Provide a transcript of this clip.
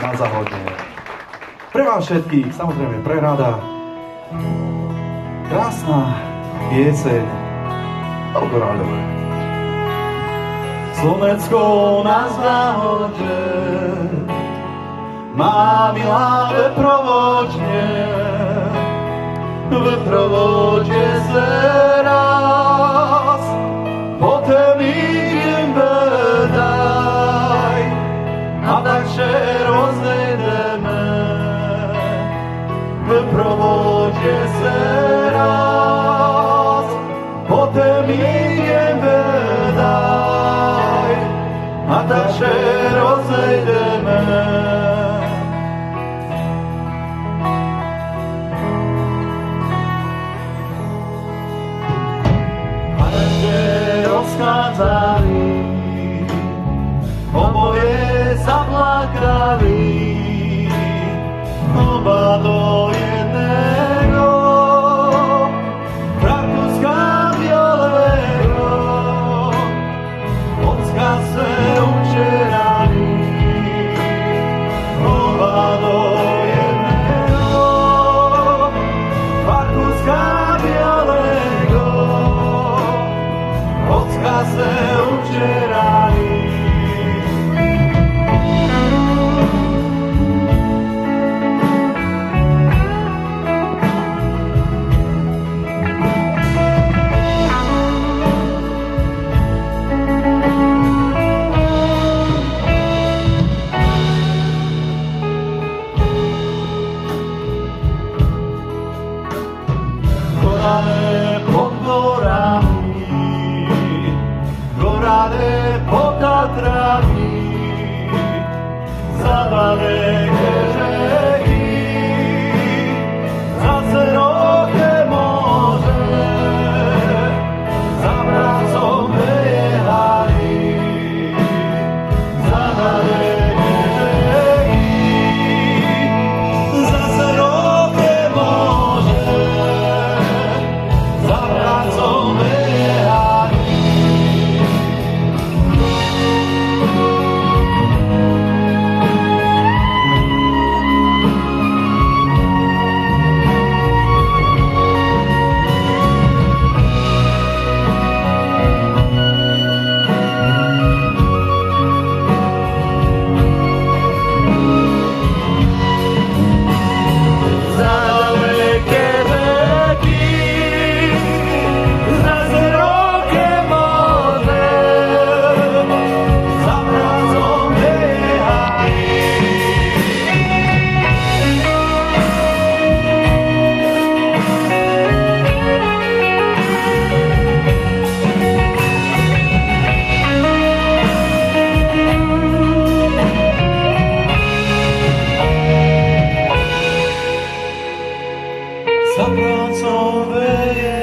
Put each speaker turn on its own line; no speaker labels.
na Záhodne. Pre vás všetkých, samozrejme pre rada, krásna pieseň o koráľoch. Slnecko na záhode má milá veprovodne, veprovodne se raz, potem idem vedaj a tak še rozejdeme, veprovodne se raz, potem idem vedaj a tak še rozejdeme. Rozchádzali, oboje zaplakali, oba do jedného Rakúska bielého, odskaz se učerali, oba do jedného Rakúska bielého, odskaz se učerali. Gorane pod gorami, gorane pod Tatrami, za daleké řeky, za široké moře, za brácom vyjehali, za daleké řeky, za široké moře, za brácom vyjehali. Za prácou vyjehali.